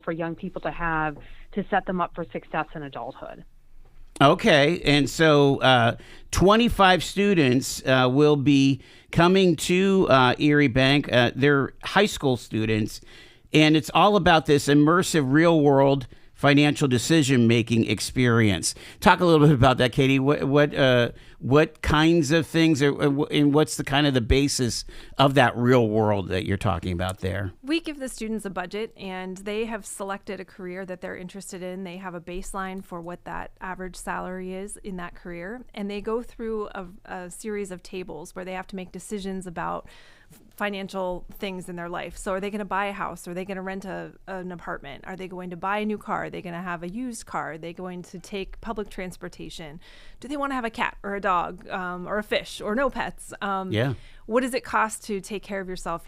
for young people to have to set them up for success in adulthood. Okay, and so 25 students will be coming to ERIEBANK. They're high school students, and it's all about this immersive real-world financial decision-making experience. Talk a little bit about that, Katie. What kinds of things, and what's the kind of the basis of that real world that you're talking about there? We give the students a budget, and they have selected a career that they're interested in. They have a baseline for what that average salary is in that career, and they go through a series of tables where they have to make decisions about financial things in their life. So are they going to buy a house? Are they going to rent an apartment? Are they going to buy a new car? Are they going to have a used car? Are they going to take public transportation? Do they want to have a cat or a dog or a fish or no pets? What does it cost to take care of yourself?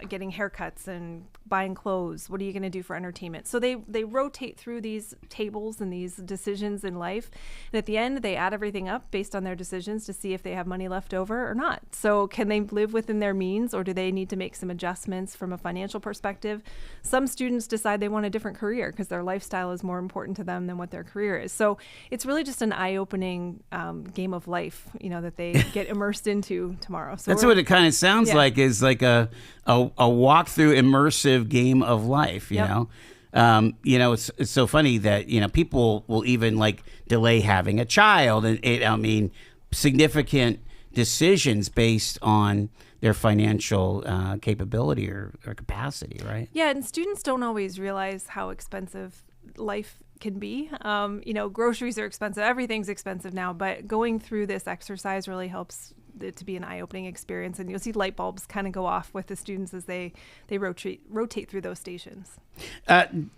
Getting haircuts and buying clothes. What are you going to do for entertainment? So they rotate through these tables and these decisions in life. And at the end, they add everything up based on their decisions to see if they have money left over or not. So can they live within their means, or do they need to make some adjustments from a financial perspective? Some students decide they want a different career because their lifestyle is more important to them than what their career is. So it's really just an eye-opening game of life, that they get immersed into tomorrow. So that's what it kind of sounds like, is like a walk-through immersive game of life, you know. It's so funny that, people will even delay having a child, and significant decisions based on their financial capability or capacity, right? Yeah, and students don't always realize how expensive life can be. Groceries are expensive. Everything's expensive now, but going through this exercise really helps it to be an eye-opening experience, and you'll see light bulbs kind of go off with the students as they rotate through those stations.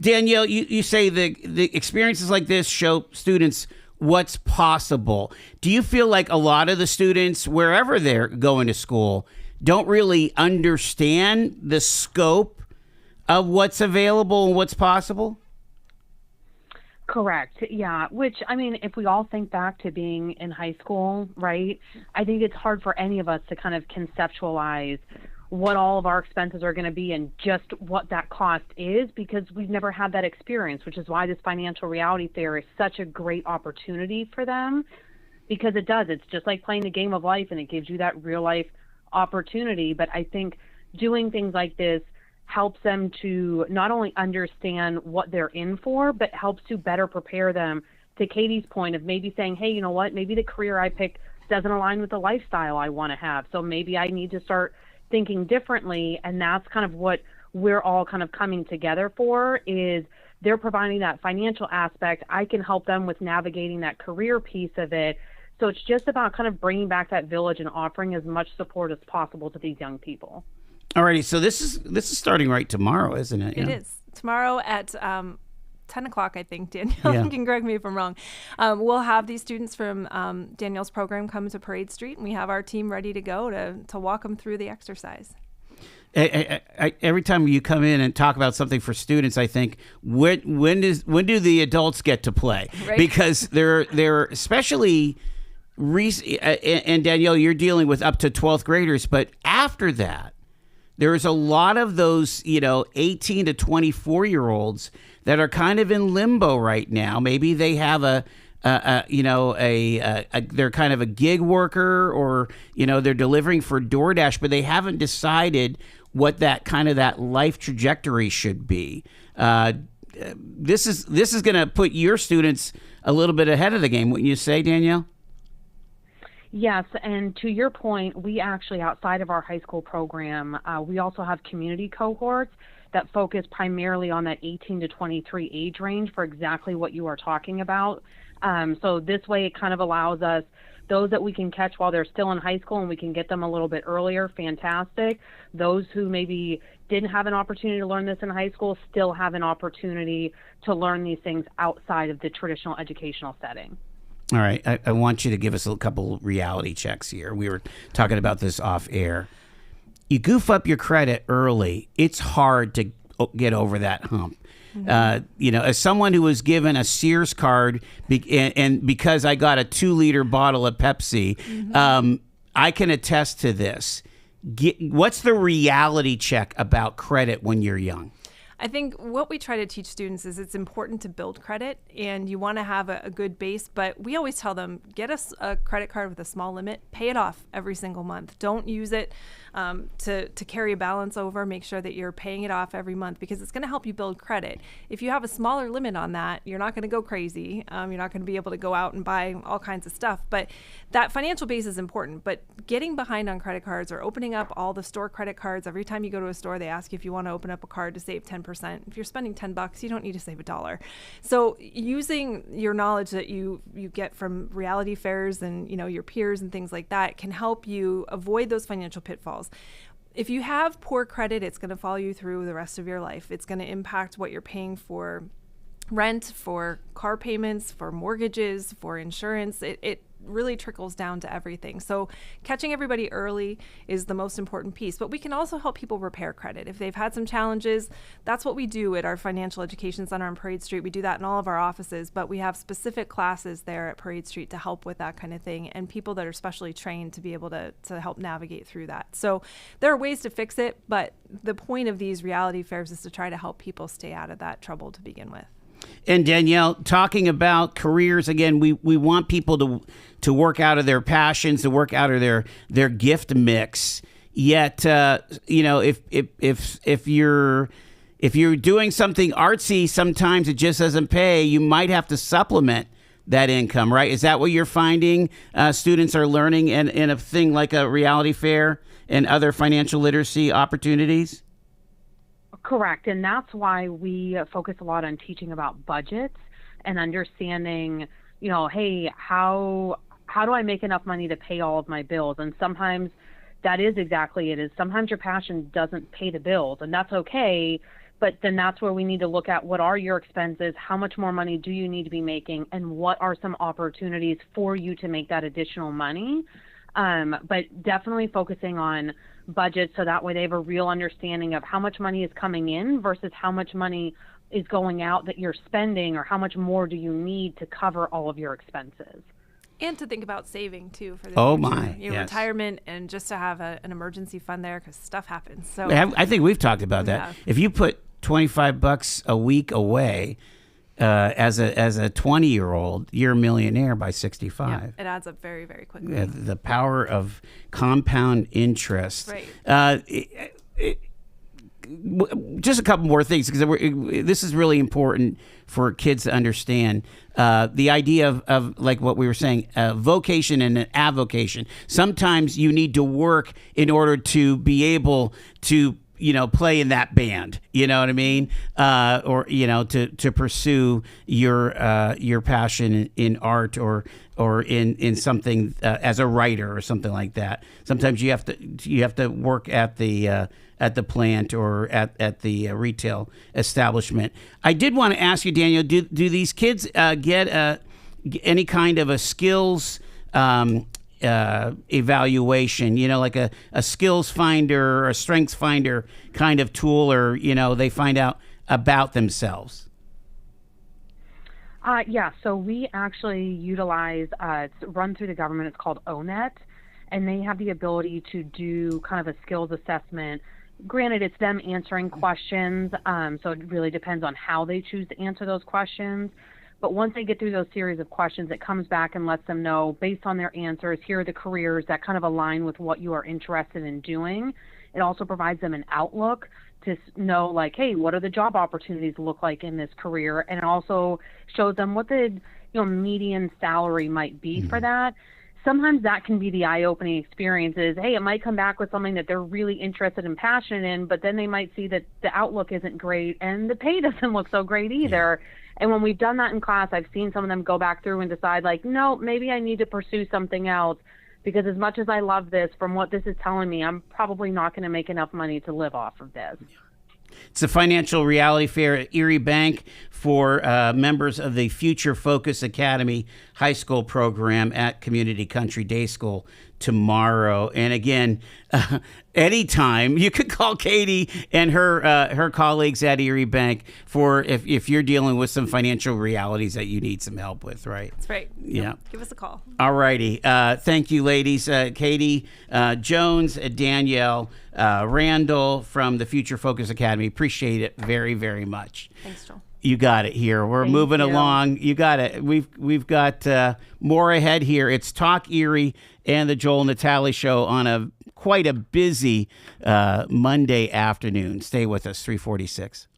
Danielle, you say the experiences like this show students what's possible. Do you feel like a lot of the students, wherever they're going to school, don't really understand the scope of what's available and what's possible? Correct. Yeah. Which, if we all think back to being in high school, right, I think it's hard for any of us to kind of conceptualize what all of our expenses are going to be and just what that cost is, because we've never had that experience, which is why this financial reality fair is such a great opportunity for them, because it does. It's just like playing the game of life, and it gives you that real life opportunity. But I think doing things like this helps them to not only understand what they're in for, but helps to better prepare them, to Katie's point of maybe saying, hey, you know what, maybe the career I picked doesn't align with the lifestyle I want to have. So maybe I need to start thinking differently. And that's kind of what we're all kind of coming together for, is they're providing that financial aspect. I can help them with navigating that career piece of it. So it's just about kind of bringing back that village and offering as much support as possible to these young people. Alrighty, so this is starting right tomorrow, isn't it? It is. Tomorrow at 10 o'clock, I think, Danielle. You can correct me if I'm wrong. We'll have these students from Danielle's program come to Parade Street, and we have our team ready to go to walk them through the exercise. Every time you come in and talk about something for students, I think, when do the adults get to play? Right? Because they're especially... and Danielle, you're dealing with up to 12th graders, but after that, there's a lot of those, 18 to 24-year-olds that are kind of in limbo right now. Maybe they have they're kind of a gig worker, or, they're delivering for DoorDash, but they haven't decided what that life trajectory should be. This is going to put your students a little bit ahead of the game, wouldn't you say, Danielle? Yes, and to your point, we actually, outside of our high school program, we also have community cohorts that focus primarily on that 18 to 23 age range for exactly what you are talking about. So this way it kind of allows us, those that we can catch while they're still in high school and we can get them a little bit earlier, fantastic. Those who maybe didn't have an opportunity to learn this in high school still have an opportunity to learn these things outside of the traditional educational setting. All right, I want you to give us a couple reality checks here. We were talking about this off air. You goof up your credit early, it's hard to get over that hump. Mm-hmm. As someone who was given a Sears card and because I got a 2-liter bottle of Pepsi, mm-hmm. I can attest to this. What's the reality check about credit when you're young? I think what we try to teach students is it's important to build credit, and you want to have a good base, but we always tell them, get a credit card with a small limit, pay it off every single month. Don't use it to carry a balance over. Make sure that you're paying it off every month, because it's going to help you build credit. If you have a smaller limit on that, you're not going to go crazy. You're not going to be able to go out and buy all kinds of stuff, but that financial base is important. But getting behind on credit cards or opening up all the store credit cards, every time you go to a store, they ask you if you want to open up a card to save 10%. If you're spending $10, you don't need to save $1. So using your knowledge that you get from reality fairs and your peers and things like that can help you avoid those financial pitfalls. If you have poor credit, it's going to follow you through the rest of your life. It's going to impact what you're paying for rent, for car payments, for mortgages, for insurance. It really trickles down to everything. So catching everybody early is the most important piece. But we can also help people repair credit. If they've had some challenges, that's what we do at our Financial Education Center on Parade Street. We do that in all of our offices, but we have specific classes there at Parade Street to help with that kind of thing, and people that are specially trained to be able to help navigate through that. So there are ways to fix it, but the point of these reality fairs is to try to help people stay out of that trouble to begin with. And Danielle, talking about careers again, we want people to work out of their passions, to work out of their gift mix. Yet, if you're doing something artsy, sometimes it just doesn't pay. You might have to supplement that income, right? Is that what you're finding students are learning in a thing like a reality fair and other financial literacy opportunities? Correct. And that's why we focus a lot on teaching about budgets and understanding, hey, how do I make enough money to pay all of my bills? And sometimes that is exactly it is. Sometimes your passion doesn't pay the bills, and that's okay. But then that's where we need to look at what are your expenses, how much more money do you need to be making, and what are some opportunities for you to make that additional money. But definitely focusing on budget, so that way they have a real understanding of how much money is coming in versus how much money is going out that you're spending, or how much more do you need to cover all of your expenses. And to think about saving too for the future. Yes. Retirement, and just to have an emergency fund there because stuff happens. So I think we've talked about that. Yeah. If you put $25 a week away as a 20-year-old, you're a millionaire by 65. Yeah, it adds up very, very quickly. Yeah, the power of compound interest. Right. Just a couple more things, because this is really important for kids to understand. The idea of like what we were saying, vocation and an avocation. Sometimes you need to work in order to be able to play in that band, you know what I mean? Or to pursue your passion in art or in something as a writer or something like that. Sometimes you have to work at the plant or at the retail establishment. I did want to ask you, Danielle, do these kids get any kind of a skills evaluation, like a skills finder or a strengths finder kind of tool, or they find out about themselves? Yeah, so we actually utilize, it's run through the government, it's called ONET, and they have the ability to do kind of a skills assessment. Granted, it's them answering questions, so it really depends on how they choose to answer those questions. But once they get through those series of questions, it comes back and lets them know, based on their answers, here are the careers that kind of align with what you are interested in doing. It also provides them an outlook to know, like, hey, what are the job opportunities look like in this career? And it also shows them what the median salary might be for that. Sometimes that can be the eye-opening experiences. Hey, it might come back with something that they're really interested and passionate in, but then they might see that the outlook isn't great and the pay doesn't look so great either. Yeah. And when we've done that in class, I've seen some of them go back through and decide, like, no, maybe I need to pursue something else, because as much as I love this, from what this is telling me, I'm probably not going to make enough money to live off of this. It's a financial reality fair at ERIEBANK for members of the Future Focus Academy high school program at Community Country Day School tomorrow. And again, anytime you could call Katie and her colleagues at ERIEBANK for if you're dealing with some financial realities that you need some help with, right? That's right. Yeah. Yep. Give us a call. All righty. Thank you, ladies. Katie Jones, Danielle Randall from the Future Focus Academy. Appreciate it very, very much. Thanks, Joel. You got it here. We're Thank moving you. along. You got it. We've got more ahead here. It's Talk Erie and the Joel Natale Show on quite a busy Monday afternoon. Stay with us. 346.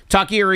Talk Erie.